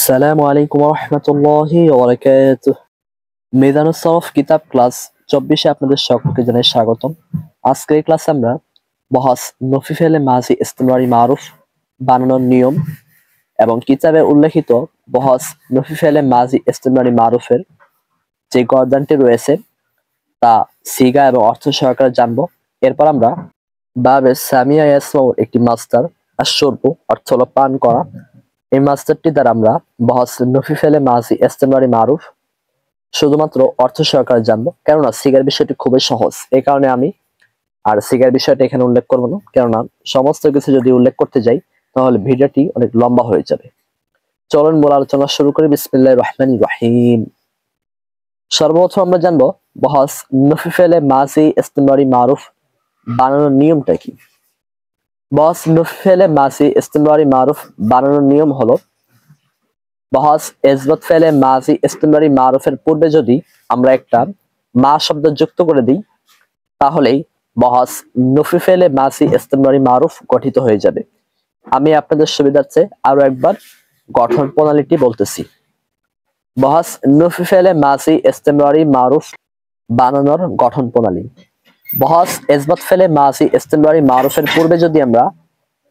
আসসালামু আলাইকুম রহমতুল্লাহি ওয়াবারাকাতুহ। মিজানুস সরফ কিতাব ক্লাস 24-এ আপনাদের সকলকে জানাই স্বাগতম। আজকের এই ক্লাসে আমরা বহস নফি ফেলে মাজি ইস্তেমরারি মারুফ বানানোর নিয়ম এবং কিতাবে উল্লেখিত বহস নফি ফেলে মাজি ইস্তেমরারি মারুফের যে গর্দানটি রয়েছে তা সিগা এবং অর্থ সহকারে জানবো। এরপর আমরা বাবে সামিয়া ইয়াসমাউর একটি মাস্টার আশরবু অর্থ হলো পান করা, এই মাস্টারটি দ্বারা আমরা বহস নফি ফেলে মাজি ইস্তেমরারি মারুফ শুধুমাত্র অর্থ সহকারে জানবো, কেননা সিগার বিষয়টি খুবই সহজ। এই কারণে আমি আর সিগার বিষয়টা এখানে উল্লেখ করবো না, কেননা সমস্ত কিছু যদি উল্লেখ করতে যাই তাহলে ভিডিওটি অনেক লম্বা হয়ে যাবে। চলুন মূল আলোচনা শুরু করি। বিসমিল্লাহির রহমানির রহিম। সর্বপ্রথম আমরা জানবো বহস নফি ফেলে মাজি ইস্তেমরারি মারুফ বানানোর নিয়মটা কি। বহস নফি ফেলে মাজি ইস্তেমরারি মারুফ বানানোর নিয়ম হলো, বহস এজবত ফেলে মাজি ইস্তেমরারি মারুফের পূর্বে যদি আমরা একটা মা শব্দ যুক্ত করে দিই তাহলেই বহস নফি ফেলে মাজি ইস্তেমরারি মারুফ গঠিত হয়ে যাবে। আমি আপনাদের সুবিধার্থে আরো একবার গঠন প্রণালীটি বলতেছি। বহস নফি ফেলে মাজি ইস্তেমরারি মারুফ বানানোর গঠন প্রণালী। বহস এজবত ফেলে মাজি ইস্তেমরারি মারুফের পূর্বে যদি আমরা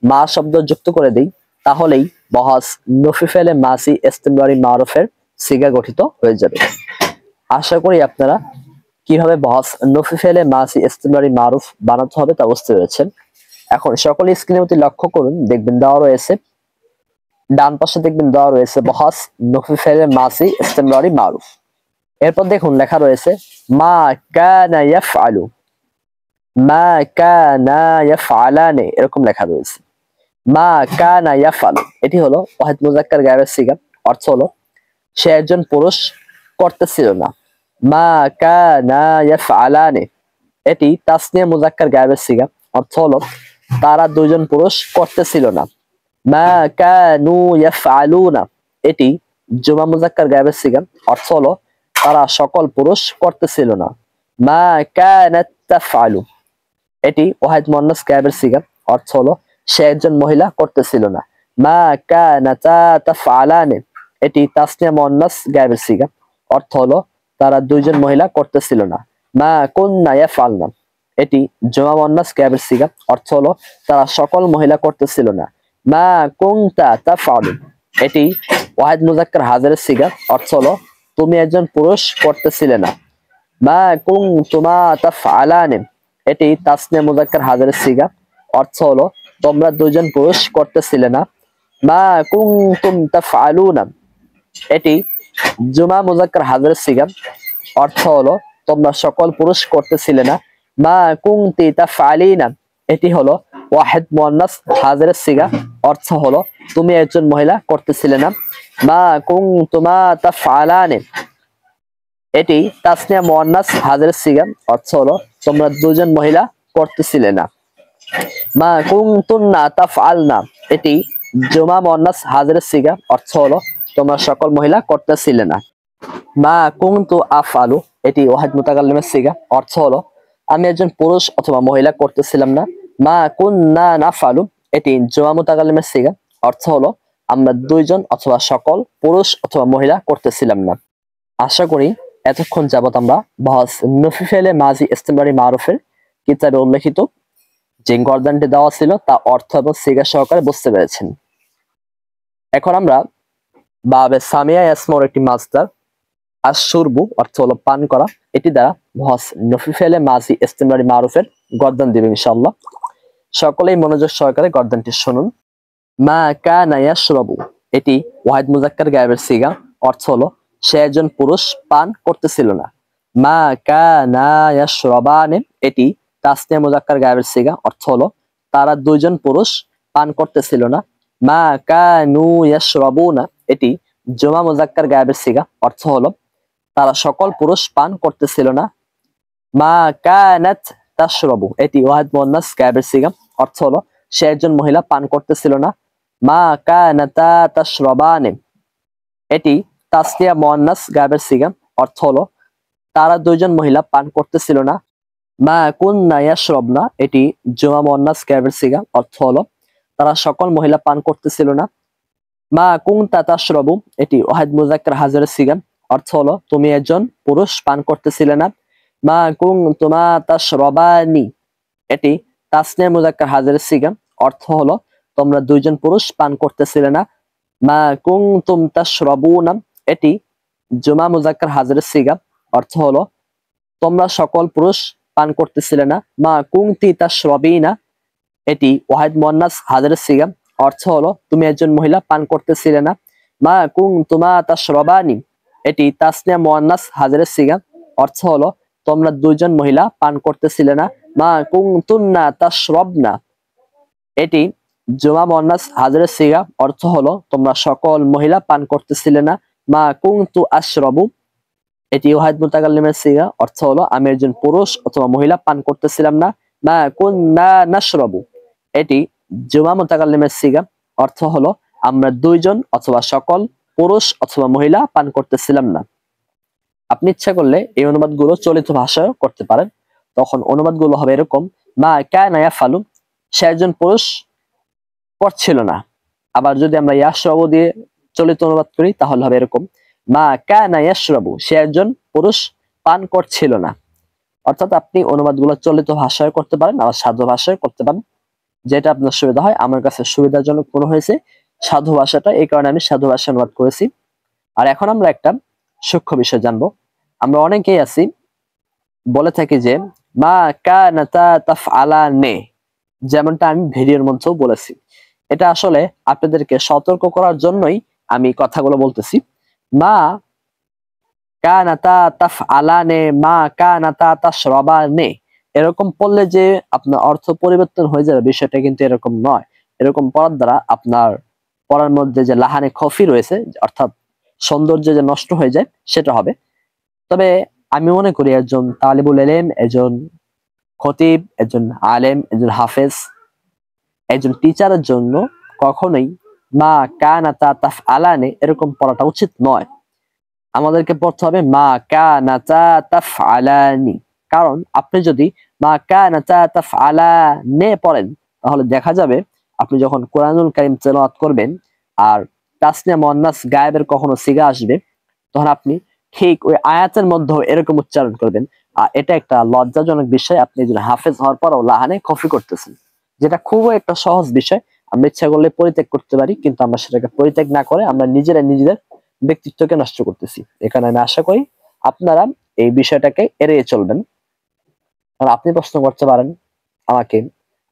মা শব্দ যুক্ত করে দিই তাহলেই বহস নফি ফেলে মাজি ইস্তেমরারি মারুফের সিগা গঠিত হয়ে যাবে। আশা করি আপনারা কিভাবে বহস নফি ফেলে মাজি ইস্তেমরারি মারুফ বানাতে হবে তা বুঝতে পেরেছেন। এখন সকলে স্ক্রিনের প্রতি লক্ষ্য করুন, দেখবেন দেওয়া রয়েছে, ডান পাশে দেখবেন দেওয়া রয়েছে বহস নফি ফেলে মাজি ইস্তেমরারি মারুফ। এরপর দেখুন লেখা রয়েছে মা কানা ইয়াফআলু, মা কানা ইয়াফআলানে, এরকম লেখা রয়েছে। মা কানা ইয়াফআলু এটি হলো ওয়াহিদ মুজাক্কার গায়েবের সিগা, অর্থ হলো সে একজন পুরুষ করতেছিল না। মা কানা ইয়াফআলানে এটি তাসনিয়া মুজাক্কার গায়েবের সিগা, অর্থ হলো তারা দুইজন পুরুষ করতেছিল না। মা কানু ইয়াফআলুনা এটি জুমা মুজাক্কার গায়েবের সিগা, অর্থ হলো তারা সকল পুরুষ করতেছিল না। মা কানাত তাফআলু এটি ওয়াহিদ মুয়ান্নাস গায়েবের সিগা, অর্থ হলো সে একজন মহিলা করতেছিল না। মা কানাতা তাফআলানে এটি তাসনিয়া মুয়ান্নাস গায়েবের সিগা, অর্থ হলো তারা দুইজন মহিলা করতেছিল না। মা কুননা ইয়াফআলনা এটি জমা মুয়ান্নাস গায়েবের সিগা, অর্থ হলো তারা সকল মহিলা করতেছিল না। মা কুনতা তাফআলু এটি ওয়াহিদ মুজাক্কার হাজিরের সিগা, অর্থ হলো তুমি একজন পুরুষ করতেছিলে না। মা কুনতুমা তাফআলানে এটি তাসনিয়া মুজাক্কার হাজিরের সিগা, অর্থ হলো তোমরা দুইজন পুরুষ করতেছিলে না। মা কুনতুম তাফআলুনা এটি জুমা মুজাক্কার হাজিরের সিগা, অর্থ হলো তোমরা সকল পুরুষ করতেছিলে না। মা কুনতি তাফআলিনা এটি হলো ওয়াহিদ মুয়ান্নাস হাজিরের সিগা, অর্থ হলো তুমি একজন মহিলা করতেছিলে না। মা কুনতুমা তাফআলানে এটি তাসনিয়া মুয়ান্নাস হাজিরের সিগা, অর্থ হলো তোমরা দুজন মহিলা করতেছিলে না। মা কুনতুন্না তাফআলনা এটি জুমা মুয়ান্নাস হাজিরের সিগা, অর্থ হলো তোমরা সকল মহিলা করতেছিলে না। মা কুনতু আফআলু এটি ওয়াহিদ মুতাকাল্লিমের সিগা, অর্থ হলো আমি একজন পুরুষ অথবা মহিলা করতেছিলাম না। মা কুননা নাফআলু এটি জুমা মুতাকাল্লিমের সিগা, অর্থ হলো আমরা দুইজন অথবা সকল পুরুষ অথবা মহিলা করতেছিলাম না। আশা করি এতক্ষণ যাবত আমরা বহস নফি ফেলে মাজি ইস্তেমরারি মারুফের কিতাবে উল্লেখিত যে গর্দানটি দেওয়া ছিল তা অর্থ এবং সিগা সহকারে বুঝতে পেরেছেন। এখন আমরা বাবে সামিয়া ইয়াসমাউর একটি মাস্টার আশরবু অর্থ হলো পান করা, এটি দ্বারা বহস নফি ফেলে মাজি ইস্তেমরারি মারুফের গর্দান দিবে ইনশাআল্লাহ। সকলেই মনোযোগ সহকারে গর্দানটি শুনুন। মা কানা ইয়াশরাবু এটি ওয়াহিদ মুজাক্কার গায়েবের সিগা, অর্থ হলো সে একজন পুরুষ পান করতেছিল না। মা কানা ইয়াশরাবানে এটি তাসনিয়া মুজাক্কার গায়েবের সিগা, অর্থ হলো তারা দুইজন পুরুষ পান করতেছিল না। মা কানু ইয়াশরাবুনা এটি জুমা মুজাক্কার গায়েবের সিগা, অর্থ হলো তারা সকল পুরুষ পান করতেছিল না। মা কানাত তাশরাবু এটি ওয়াহিদ মুয়ান্নাস গায়েবের সিগা, অর্থ হলো সে একজন মহিলা পান করতেছিল না। মা কানাতা তাশরাবানে এটি তাসনিয়া মুয়ান্নাস গায়েবের সিগা, অর্থ হলো তারা দুইজন মহিলা পান করতেছিল না। মা কুননা ইয়াশরাবনা এটি জুমা মুয়ান্নাস গায়েবের সিগা, অর্থ হলো তারা সকল মহিলা পান করতেছিল না। মা কুনতা তাশরাবু এটি ওয়াহিদ মুযাক্কার হাজিরের সিগা, অর্থ হলো তুমি একজন পুরুষ পান করতেছিলে না। মা কুনতুমা তাশরাবানি এটি তাসনিয়া মুযাক্কার হাজিরের সিগা, অর্থ হলো তোমরা দুইজন পুরুষ পান করতেছিলে না। মা কুনতুম তাশরাবুনা এটি জুমা মুযাক্কার হাজিরের সিগা, অর্থ হলো তোমরা সকল পুরুষ পান করতেছিলে না। মা কুনতি তাশরাবিনা এটি ওয়াহিদ মুয়ান্নাস হাজিরের সিগা, অর্থ হলো তুমি একজন মহিলা পান করতেছিলে না। মা কুনতুমা তাশরাবানি এটি তাসনিয়া মুয়ান্নাস হাজিরের সিগা, অর্থ হলো তোমরা দুইজন মহিলা পান করতেছিলে না। মা কুনতুন্না তাশরাবনা এটি জুমা মুয়ান্নাস হাজিরের সিগা, অর্থ হলো তোমরা সকল মহিলা পান করতেছিলে না। মা কুনতু আশরাবু এটি ওয়াহিদ মুতাকাল্লিমের সিগা, অর্থ হলো আমি একজন পুরুষ অথবা মহিলা পান করতেছিলাম না। মা কুননা নাশরাবু এটি জুমা মুতাকাল্লিমের সিগা, অর্থ হলো আমরা দুইজন অথবা সকল পুরুষ অথবা মহিলা পান করতেছিলাম না। আপনি ইচ্ছা করলে এই অনুবাদগুলো চলিত ভাষায় করতে পারেন। তখন অনুবাদগুলো হবে এরকম: মা কানা ইয়াফালু সে একজন পুরুষ করছিল না। আবার যদি আমরা ইয়াশরাবু দিয়ে চলিত অনুবাদ করি তাহলে হবে এরকম: মা কানা ইয়াশরাবু সে একজন পুরুষ পান করছিল না। অর্থাৎ আপনি অনুবাদগুলো চলিত ভাষায় করতে পারেন, আবার সাধু ভাষায় করতে পারেন, যেটা আপনার সুবিধা হয়। আমার কাছে সুবিধাজনক মনে হয়েছে সাধু ভাষাটা, এই কারণে আমি সাধু ভাষায় অনুবাদ করেছি। আর এখন আমরা একটা সূক্ষ্ম বিষয় জানবো। আমরা অনেকেই আছি বলে থাকি যে মা কানাতা তাফআলানে, যেমনটা আমি ভিডিওর মধ্যেও বলেছি। এটা আসলে আপনাদেরকে সতর্ক করার জন্যই আমি কথাগুলো বলতেছি। মা কানাতা তাফআলানে, মা কানাতা তাশরাবানে এরকম পড়লে যে আপনার অর্থ পরিবর্তন হয়ে যাবে বিষয়টা কিন্তু এরকম নয়। এরকম পড়ার দ্বারা আপনার পড়ার মধ্যে যে লাহানে খফি রয়েছে, অর্থাৎ সৌন্দর্য যে নষ্ট হয়ে যায় সেটা হবে। তবে আমি মনে করি একজন তালিবুল ইলম, একজন খতিব, একজন আলেম, একজন হাফেজ, একজন টিচারের জন্য কখনোই মা কানাতা তাফআলানে এরকম পড়াটা উচিত নয়। আমাদেরকে পড়তে হবে মা কানাতা তাফআলানি। কারণ আপনি যদি মা কানাতা তাফআলানে পড়েন তাহলে দেখা যাবে আপনি যখন কোরআনুল কারীম তেলাওয়াত করবেন আর তাসনিয়া মুয়ান্নাস গায়েবের কখনো সিগা আসবে, তখন আপনি ঠিক ওই আয়াতের মধ্যে এরকম উচ্চারণ করবেন। আর এটা একটা লজ্জাজনক বিষয়, আপনি একজন হাফেজ হওয়ার পরও লাহানে কফি করতেছেন, যেটা খুবই একটা সহজ বিষয়। আমরা ইচ্ছা করলে পরিত্যাগ করতে পারি, কিন্তু আমরা সেটাকে পরিত্যাগ না করে আমরা নিজেরা নিজেদের ব্যক্তিত্বকে নষ্ট করতেছি। এখানে আমি আশা করি আপনারা এই বিষয়টাকে এড়িয়ে চলবেন। আর আপনি প্রশ্ন করতে পারেন আমাকে,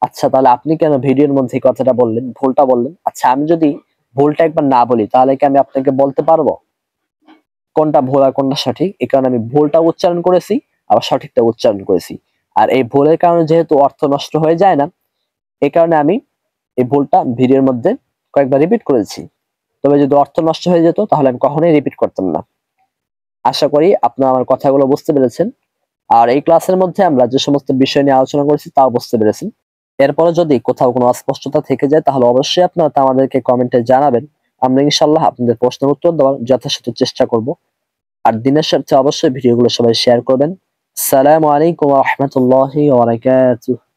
আচ্ছা তাহলে আপনি কেন ভিডিওর মধ্যে এই কথাটা বললেন, ভুলটা বললেন? আচ্ছা আমি যদি ভুলটা একবার না বলি তাহলে কি আমি আপনাকে বলতে পারবো কোনটা ভুল আর কোনটা সঠিক? এই কারণে আমি ভুলটা উচ্চারণ করেছি, আবার সঠিকটা উচ্চারণ করেছি। আর এই ভুলের কারণে যেহেতু অর্থ নষ্ট হয়ে যায় না, এই কারণে আমি এই ভুলটা ভিডিওর মধ্যে কয়েকবার রিপিট করেছি। তবে যদি অর্থ নষ্ট হয়ে যেত তাহলে আমি কখনোই রিপিট করতাম না। আশা করি আপনারা আমার কথাগুলো বুঝতে পেরেছেন। আর এই ক্লাসের মধ্যে আমরা যে সমস্ত বিষয় নিয়ে আলোচনা করেছি তাও বুঝতে পেরেছেন। এরপরে যদি কোথাও কোনো অস্পষ্টতা থেকে যায় তাহলে অবশ্যই আপনারা তা আমাদেরকে কমেন্টে জানাবেন। আমরা ইনশাআল্লাহ আপনাদের প্রশ্নের উত্তর দেওয়ার যথাসাধ্য চেষ্টা করব। আর দিনের স্বার্থে অবশ্যই ভিডিওগুলো সবাই শেয়ার করবেন। আসসালামু আলাইকুম ওয়া রাহমাতুল্লাহি ওয়া বারাকাতুহু।